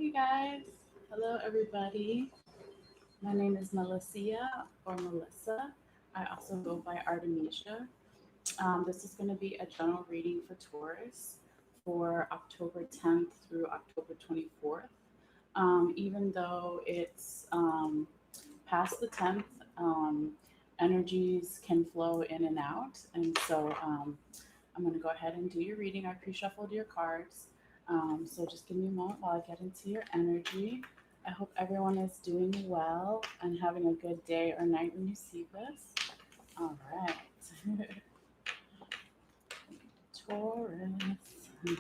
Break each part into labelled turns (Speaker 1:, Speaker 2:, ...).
Speaker 1: you guys. Hello, everybody. My name is Malessea or Melissa. I also go by Artemisia. This is going to be a general reading for Taurus for October 10th through October 24th. Even though it's past the 10th, energies can flow in and out. And so I'm going to go ahead and do your reading. I pre shuffled your cards. So just give me a moment while I get into your energy. I hope everyone is doing well and having a good day or night when you see this. All right. Taurus. Okay.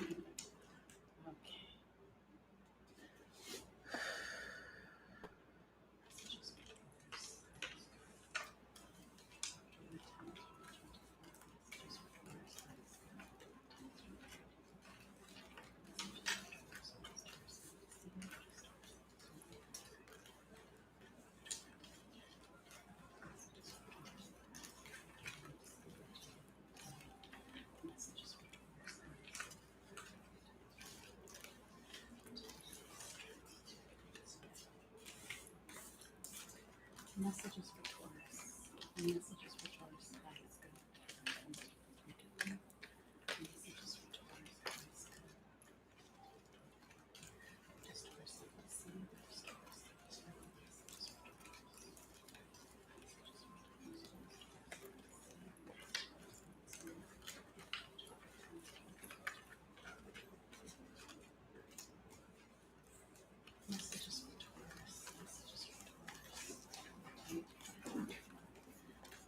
Speaker 1: Messages for Taurus. Messages for Taurus. That is good. Messages for Taurus. That is good. Just Taurus. See, there's Taurus. Messages for Taurus. Messages for Taurus.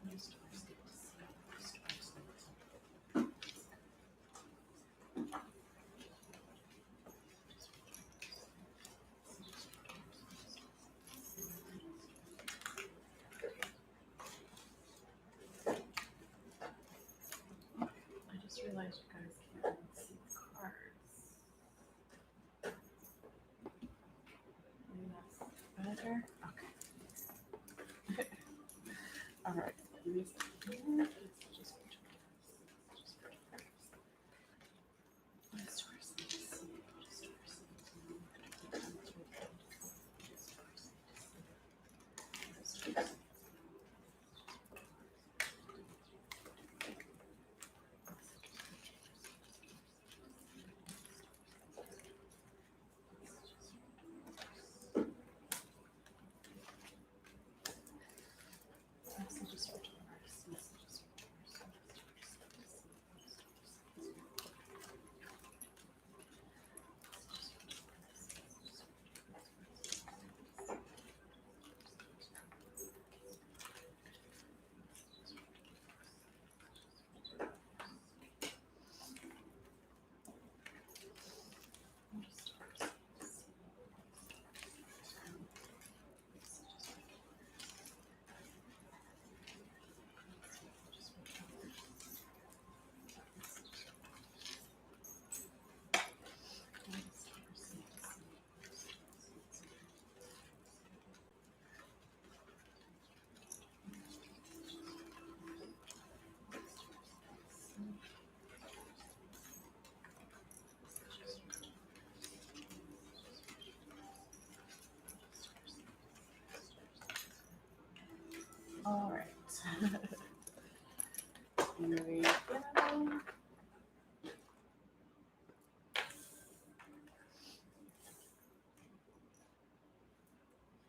Speaker 1: There's Taurus. Get to see. There's Taurus. I just realized you guys can't see the cards. Maybe that's better. Okay. All right. Let me see here. It's just for Taurus. Just for Taurus. What is Taurus need to see? What is Taurus need to know? What is Taurus need to see? What is Taurus need to see? Messages for Taurus. Messages for Taurus. All right. Here we go.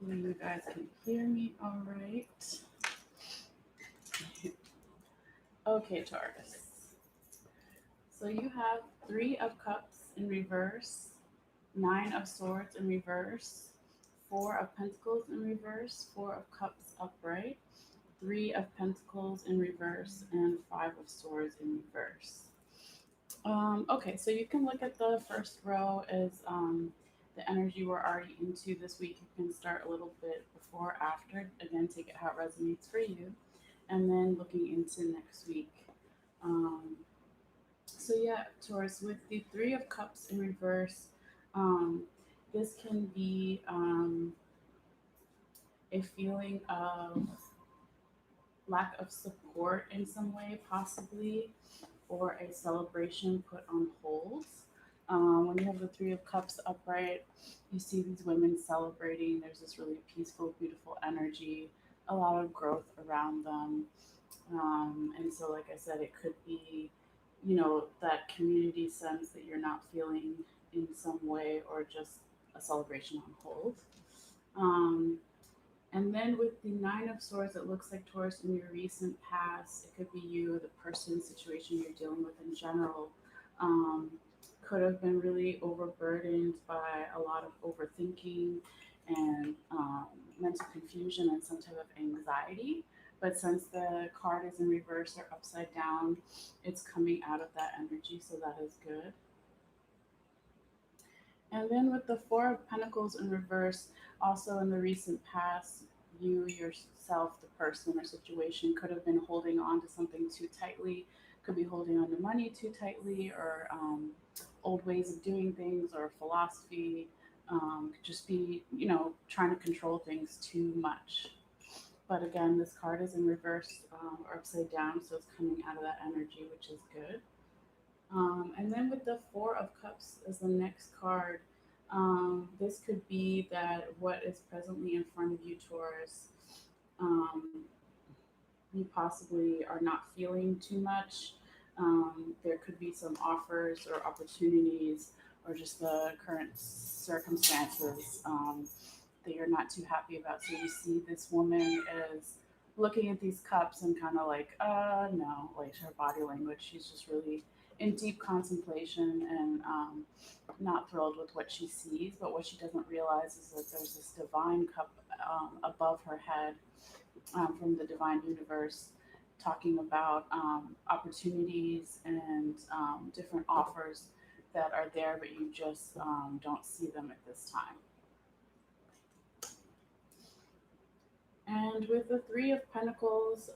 Speaker 1: You guys can hear me all right. Okay, Taurus. So you have 3 of Cups in reverse, 9 of Swords in reverse, 4 of Pentacles in reverse, 4 of Cups upright, 3 of Pentacles in reverse, and 5 of Swords in reverse. Okay, so you can look at the first row as the energy we're already into this week. You can start a little bit before, or after. Again, take it how it resonates for you. And then looking into next week. Um, so yeah, Taurus, with the 3 of Cups in reverse, um, this can be a feeling of lack of support in some way, possibly, or a celebration put on hold. When you have the Three of Cups upright, you see these women celebrating. There's this really peaceful, beautiful energy, a lot of growth around them. And so, like I said, it could be, that community sense that you're not feeling in some way, or just a celebration on hold. Um, and then with the Nine of Swords, it looks like Taurus in your recent past. It could be you, the person, situation you're dealing with in general. Um, could have been really overburdened by a lot of overthinking and mental confusion and some type of anxiety. But since the card is in reverse or upside down, it's coming out of that energy, so that is good. And then with the Four of Pentacles in reverse, also in the recent past, you yourself, the person or situation, could have been holding on to something too tightly, could be holding on to money too tightly, or old ways of doing things, or philosophy. Could just be, trying to control things too much. But again, this card is in reverse or upside down, so it's coming out of that energy, which is good. And then with the Four of Cups as the next card, this could be that what is presently in front of you, Taurus, um, you possibly are not feeling too much. There could be some offers or opportunities, or just the current circumstances that you're not too happy about. So you see this woman as looking at these cups and kind of like, no, like her body language. She's just really in deep contemplation and not thrilled with what she sees. But what she doesn't realize is that there's this divine cup above her head, from the divine universe, talking about opportunities and different offers that are there, but you just don't see them at this time. And with the Three of Pentacles,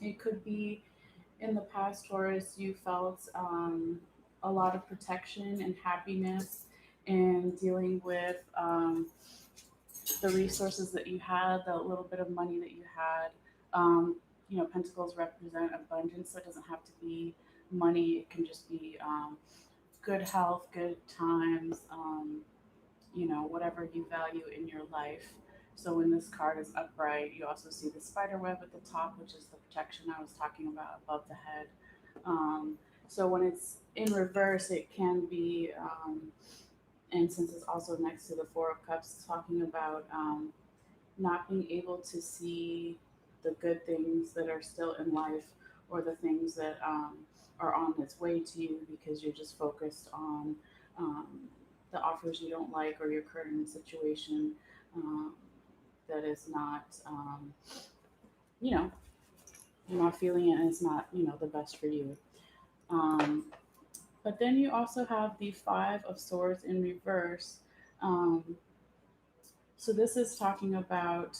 Speaker 1: it could be in the past, Taurus, you felt a lot of protection and happiness in dealing with the resources that you had, the little bit of money that you had. Pentacles represent abundance, so it doesn't have to be money. It can just be good health, good times, whatever you value in your life. So when this card is upright, you also see the spider web at the top, which is the protection I was talking about above the head. Um, so when it's in reverse, it can be, and since it's also next to the Four of Cups, talking about not being able to see the good things that are still in life, or the things that are on its way to you, because you're just focused on um, the offers you don't like, or your current situation um, that is not, you know, you're not feeling it, and it's not, the best for you. Um, but then you also have the Five of Swords in reverse. Um, so this is talking about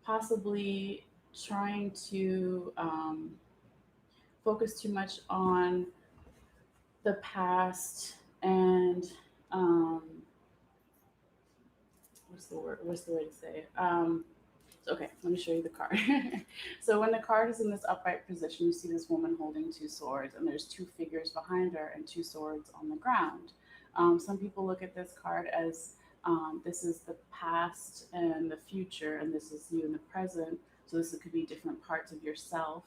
Speaker 1: possibly trying to focus too much on the past and um, what's the word? What's the way to say it? Okay, let me show you the card. So when the card is in this upright position, you see this woman holding two swords, and there's two figures behind her and two swords on the ground. Some people look at this card as this is the past and the future, and this is you in the present. So this could be different parts of yourself,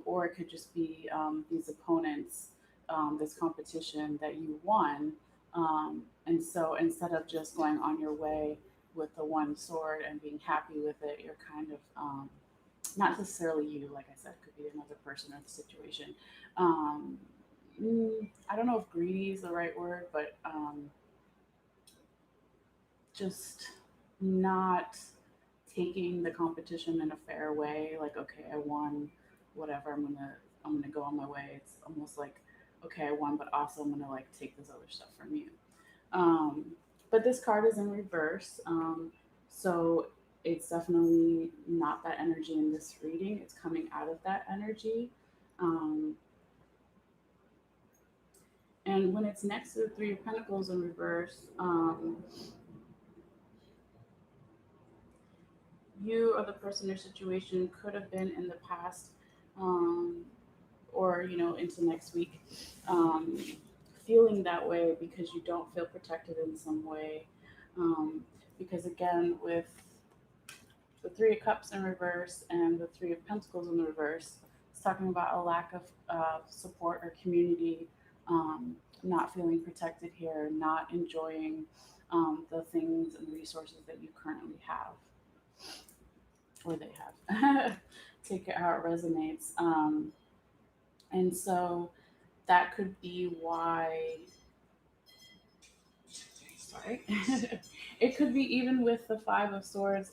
Speaker 1: or it could just be these opponents, this competition that you won. And so instead of just going on your way with the one sword and being happy with it, you're kind of not necessarily you, like I said, it could be another person or the situation. Um, I don't know if greedy is the right word, but just not taking the competition in a fair way. Like, okay, I won, whatever. I'm gonna go on my way. It's almost like, okay, I won, but also I'm gonna like take this other stuff from you. Um, but this card is in reverse, so it's definitely not that energy in this reading. It's coming out of that energy. Um, and when it's next to the Three of Pentacles in reverse, you or the person or situation could have been in the past. Um, or into next week, um, feeling that way because you don't feel protected in some way. um, because again, with the Three of Cups in reverse and the Three of Pentacles in the reverse, it's talking about a lack of support or community, not feeling protected here, not enjoying the things and resources that you currently have, or they have. Take it how it resonates. And so that could be why, sorry, it could be even with the Five of Swords.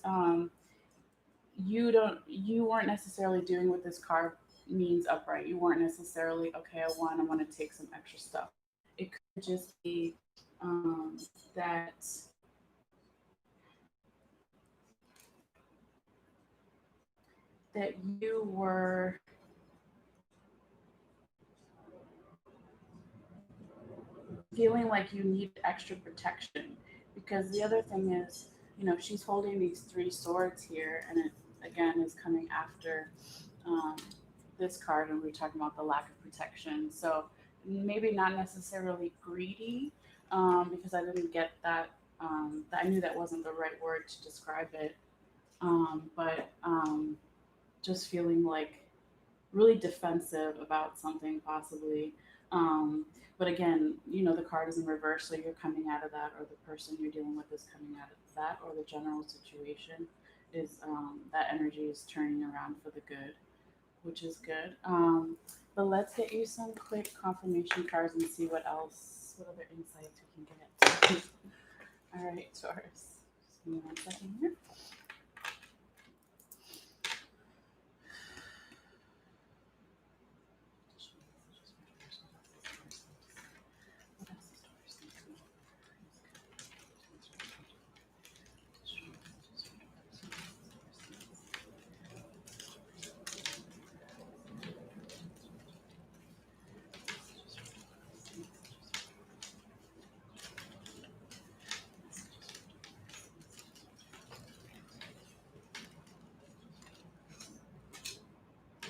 Speaker 1: You weren't necessarily doing what this card means upright. You weren't necessarily, okay, I want to take some extra stuff. It could just be that you were feeling like you needed extra protection, because the other thing is, she's holding these three swords here, and it again is coming after um, this card, and we're talking about the lack of protection. So maybe not necessarily greedy, because I didn't get that. I knew that wasn't the right word to describe it, but just feeling like really defensive about something, possibly. Um, but again, the card is in reverse, so you're coming out of that, or the person you're dealing with is coming out of that, or the general situation is, that energy is turning around for the good, which is good. But let's get you some quick confirmation cards and see what other insights we can get. All right, Taurus. Just give me one second here. What else is Taurus thinking?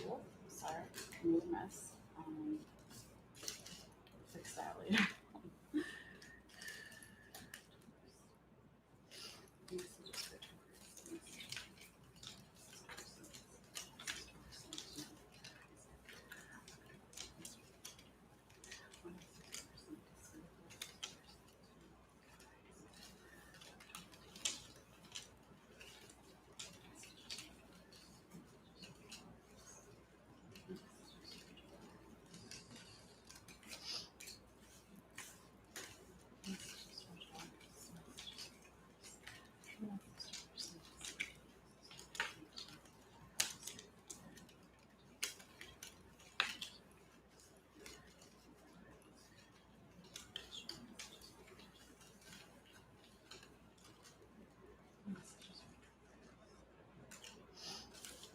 Speaker 1: Oh, sorry, made a mess. Fix that later.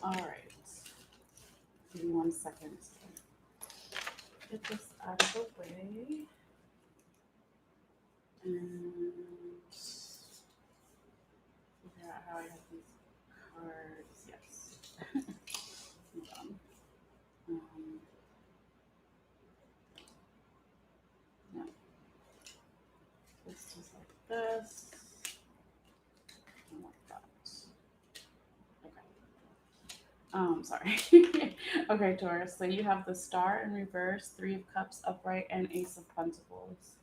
Speaker 1: All right. Give me 1 second to get this out of the way. And figure out how I have these cards. Yes. Hold on. Um, no, it's just like this. And like that. Okay. Sorry. Okay, Taurus. So you have the Star in reverse, Three of Cups upright, and Ace of Pentacles.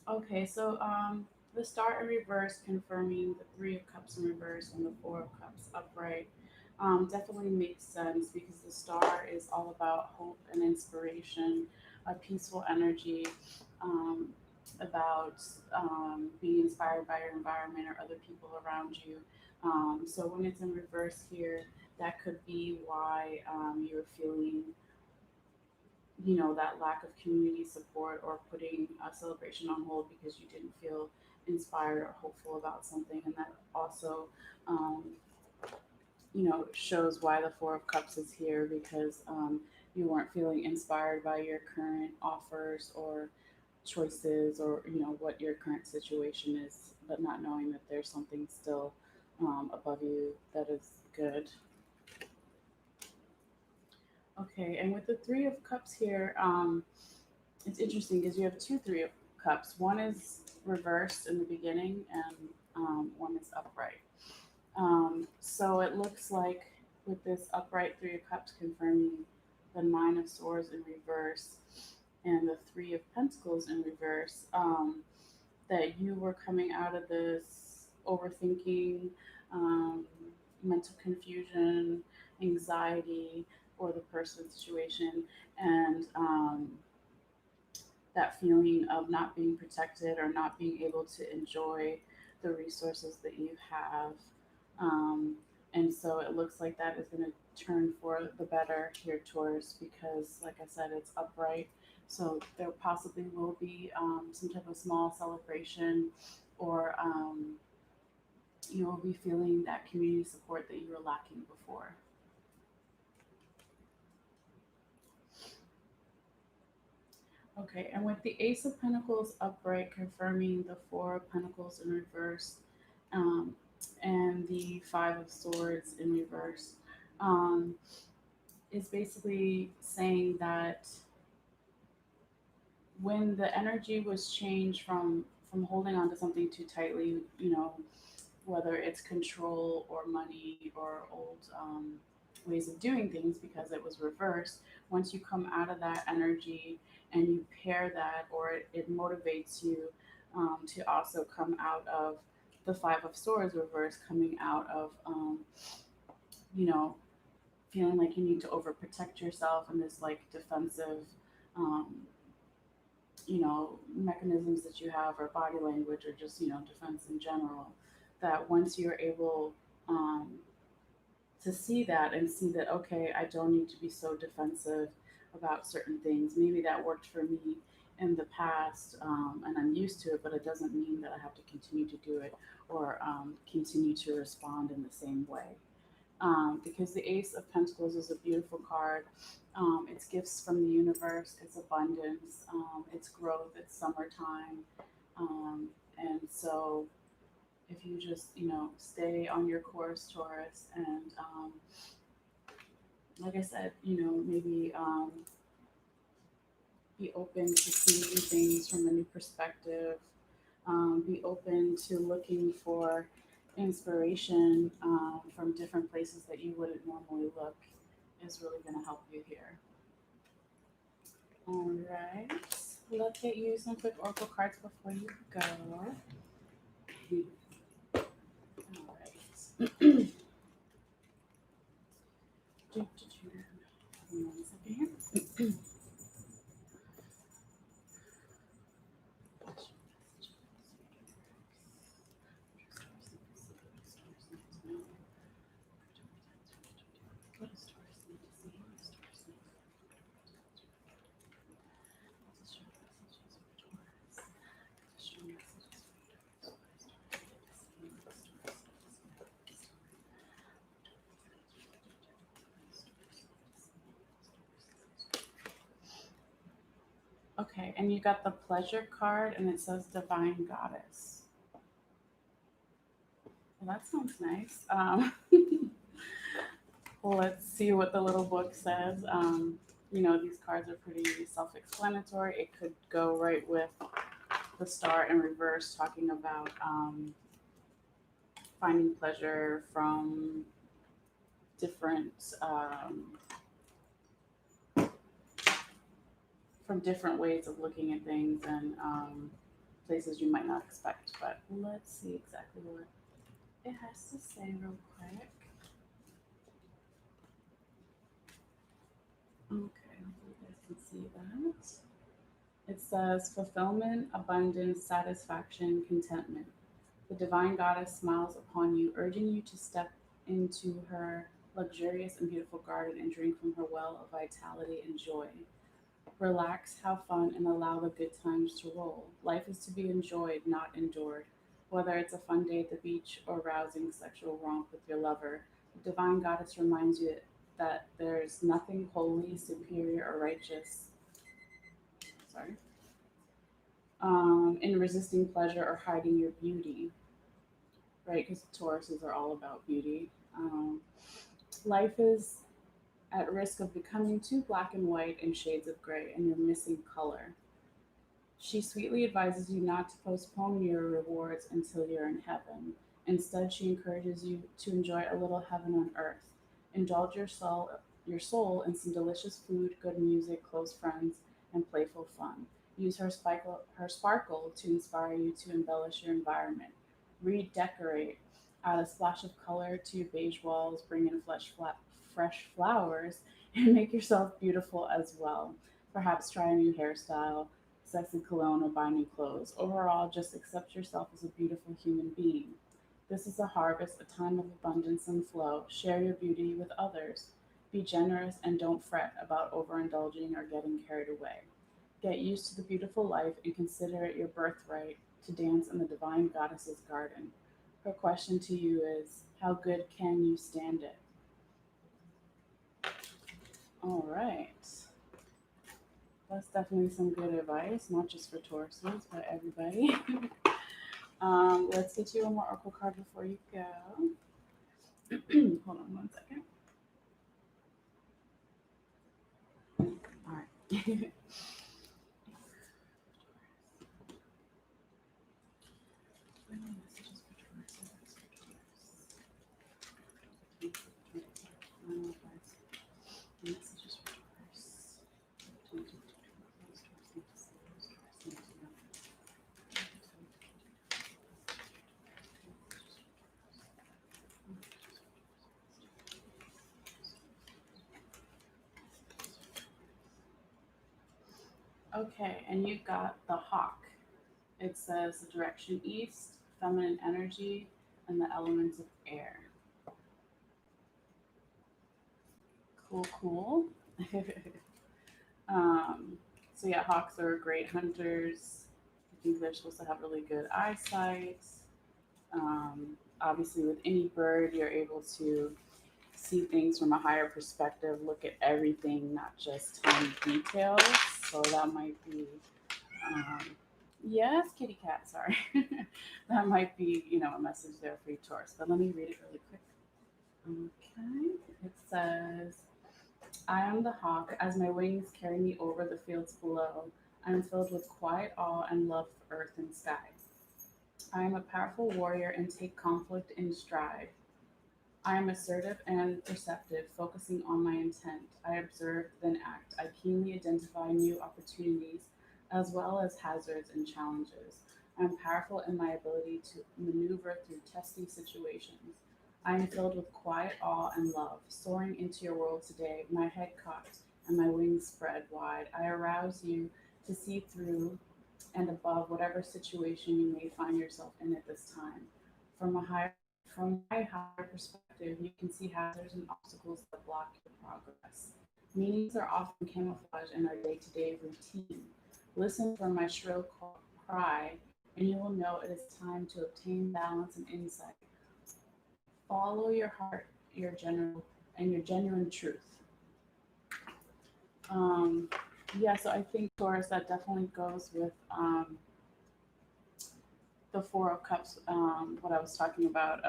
Speaker 1: Okay, so the Star in reverse confirming the Three of Cups in reverse and the Four of Cups upright, definitely makes sense, because the Star is all about hope and inspiration, a peaceful energy, um, about being inspired by your environment or other people around you. So when it's in reverse here, that could be why you're feeling, that lack of community support, or putting a celebration on hold because you didn't feel inspired or hopeful about something. And that also, um, shows why the Four of Cups is here, because you weren't feeling inspired by your current offers or choices, or what your current situation is, but not knowing that there's something still above you that is good. Okay, and with the Three of Cups here, it's interesting because you have two Three of Cups. One is reversed in the beginning, and one is upright. So it looks like with this upright Three of Cups confirming the Nine of Swords in reverse and the Three of Pentacles in reverse, that you were coming out of this overthinking, um, mental confusion, anxiety, or the person situation, and that feeling of not being protected or not being able to enjoy the resources that you have. Um, and so it looks like that is going to turn for the better here, Taurus, because, like I said, it's upright. So there possibly will be some type of small celebration, or you will be feeling that community support that you were lacking before. Okay, and with the Ace of Pentacles upright, confirming the Four of Pentacles in reverse, um, and the Five of Swords in reverse, um, is basically saying that when the energy was changed from holding on to something too tightly, whether it's control or money or old ways of doing things because it was reversed. Once you come out of that energy and you pair that, or it motivates you to also come out of the Five of Swords reverse, coming out of, you know, feeling like you need to overprotect yourself and this like defensive, um, mechanisms that you have, or body language, or just, defense in general, that once you're able um, to see that and see that, okay, I don't need to be so defensive about certain things. Maybe that worked for me in the past, and I'm used to it, but it doesn't mean that I have to continue to do it, or continue to respond in the same way. Because the Ace of Pentacles is a beautiful card. It's gifts from the universe, it's abundance, it's growth, it's summertime. And so if you just, stay on your course, Taurus, and like I said, maybe be open to seeing things from a new perspective, be open to looking for inspiration from different places that you wouldn't normally look, is really going to help you here. All right, let's get you some quick oracle cards before you go. All right. One second here. What does Taurus need to see? What does Taurus need? Let's show messages for Taurus. Let's show messages for Taurus. What does Taurus need to see? Okay, and you got the pleasure card, and it says Divine Goddess. Well, that sounds nice. Well, let's see what the little book says. These cards are pretty self-explanatory. It could go right with the Star in reverse, talking about finding pleasure different um, from different ways of looking at things, and places you might not expect. But let's see exactly what it has to say real quick. Okay, hopefully you guys can see that. It says fulfillment, abundance, satisfaction, contentment. The divine goddess smiles upon you, urging you to step into her luxurious and beautiful garden and drink from her well of vitality and joy. Relax, have fun, and allow the good times to roll. Life is to be enjoyed, not endured. Whether it's a fun day at the beach or rousing sexual romp with your lover, the divine goddess reminds you that there's nothing holy, superior, or righteous. Sorry. In resisting pleasure or hiding your beauty, right? Because Tauruses are all about beauty. Life is at risk of becoming too black and white in shades of gray, and you're missing color. She sweetly advises you not to postpone your rewards until you're in heaven. Instead, she encourages you to enjoy a little heaven on earth. Indulge your soul in some delicious food, good music, close friends, and playful fun. Use her sparkle to inspire you to embellish your environment. Redecorate. Add a splash of color to your beige walls, bring in fresh flowers, and make yourself beautiful as well. Perhaps try a new hairstyle, sexy cologne, or buy new clothes. Overall, just accept yourself as a beautiful human being. This is a harvest, a time of abundance and flow. Share your beauty with others. Be generous and don't fret about overindulging or getting carried away. Get used to the beautiful life and consider it your birthright to dance in the divine goddess's garden. Her question to you is, how good can you stand it? All right. That's definitely some good advice, not just for Tauruses, but everybody. Let's get you one more oracle card before you go. Hold on one second. All right. Messages for Taurus. Messages for Taurus. Okay, and you got the hawk. It says the direction east, feminine energy, and the elements of air. Cool, cool. um, so yeah, hawks are great hunters. I think they're supposed to have really good eyesight. Obviously, with any bird, you're able to see things from a higher perspective, look at everything, not just tiny details. So that might be, um, yes, kitty cat, sorry. That might be, a message there for you, Taurus. But let me read it really quick. Okay. It says, I am the hawk. As my wings carry me over the fields below, I am filled with quiet awe and love for earth and sky. I am a powerful warrior and take conflict in stride. I am assertive and perceptive, focusing on my intent. I observe, then act. I keenly identify new opportunities as well as hazards and challenges. I am powerful in my ability to maneuver through testing situations. I am filled with quiet awe and love. Soaring into your world today, my head cocked and my wings spread wide, I arouse you to see through and above whatever situation you may find yourself in at this time. From a higher from my higher perspective, you can see hazards and obstacles that block your progress. Meanings are often camouflaged in our day-to-day routine. Listen for my shrill cry, and you will know it is time to obtain balance and insight. Follow your heart, your genuine truth. Um, yeah, so I think Taurus that definitely goes with the Four of Cups. What I was talking about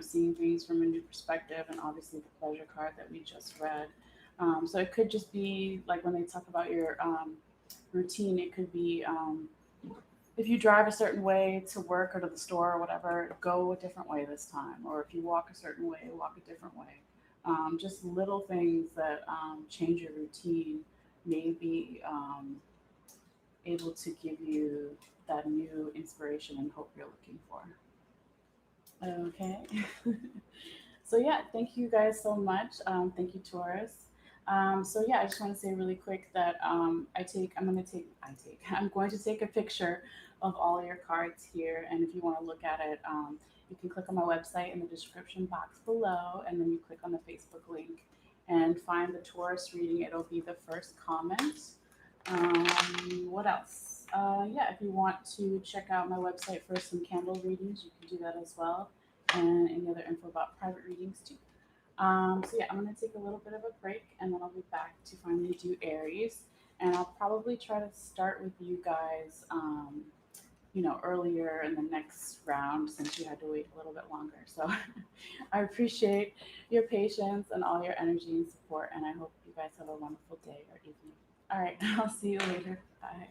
Speaker 1: seeing things from a new perspective, and obviously the pleasure card that we just read. So it could just be like when they talk about your routine. It could be if you drive a certain way to work or to the store or whatever, go a different way this time. Or if you walk a certain way, walk a different way. Just little things that change your routine may be able to give you that new inspiration and hope you're looking for. Okay. So yeah, thank you guys so much. Thank you, Taurus. So yeah, I just want to say really quick that I'm going to take a picture of all your cards here, and if you want to look at it, you can click on my website in the description box below, and then you click on the Facebook link and find the Taurus reading. It'll be the first comment. What else? Yeah, if you want to check out my website for some candle readings, you can do that as well, and any other info about private readings too. So yeah, I'm gonna take a little bit of a break, and then I'll be back to finally do Aries, and I'll probably try to start with you guys. earlier in the next round since you had to wait a little bit longer. So I appreciate your patience and all your energy and support, and I hope you guys have a wonderful day or evening. All right, I'll see you later. Bye.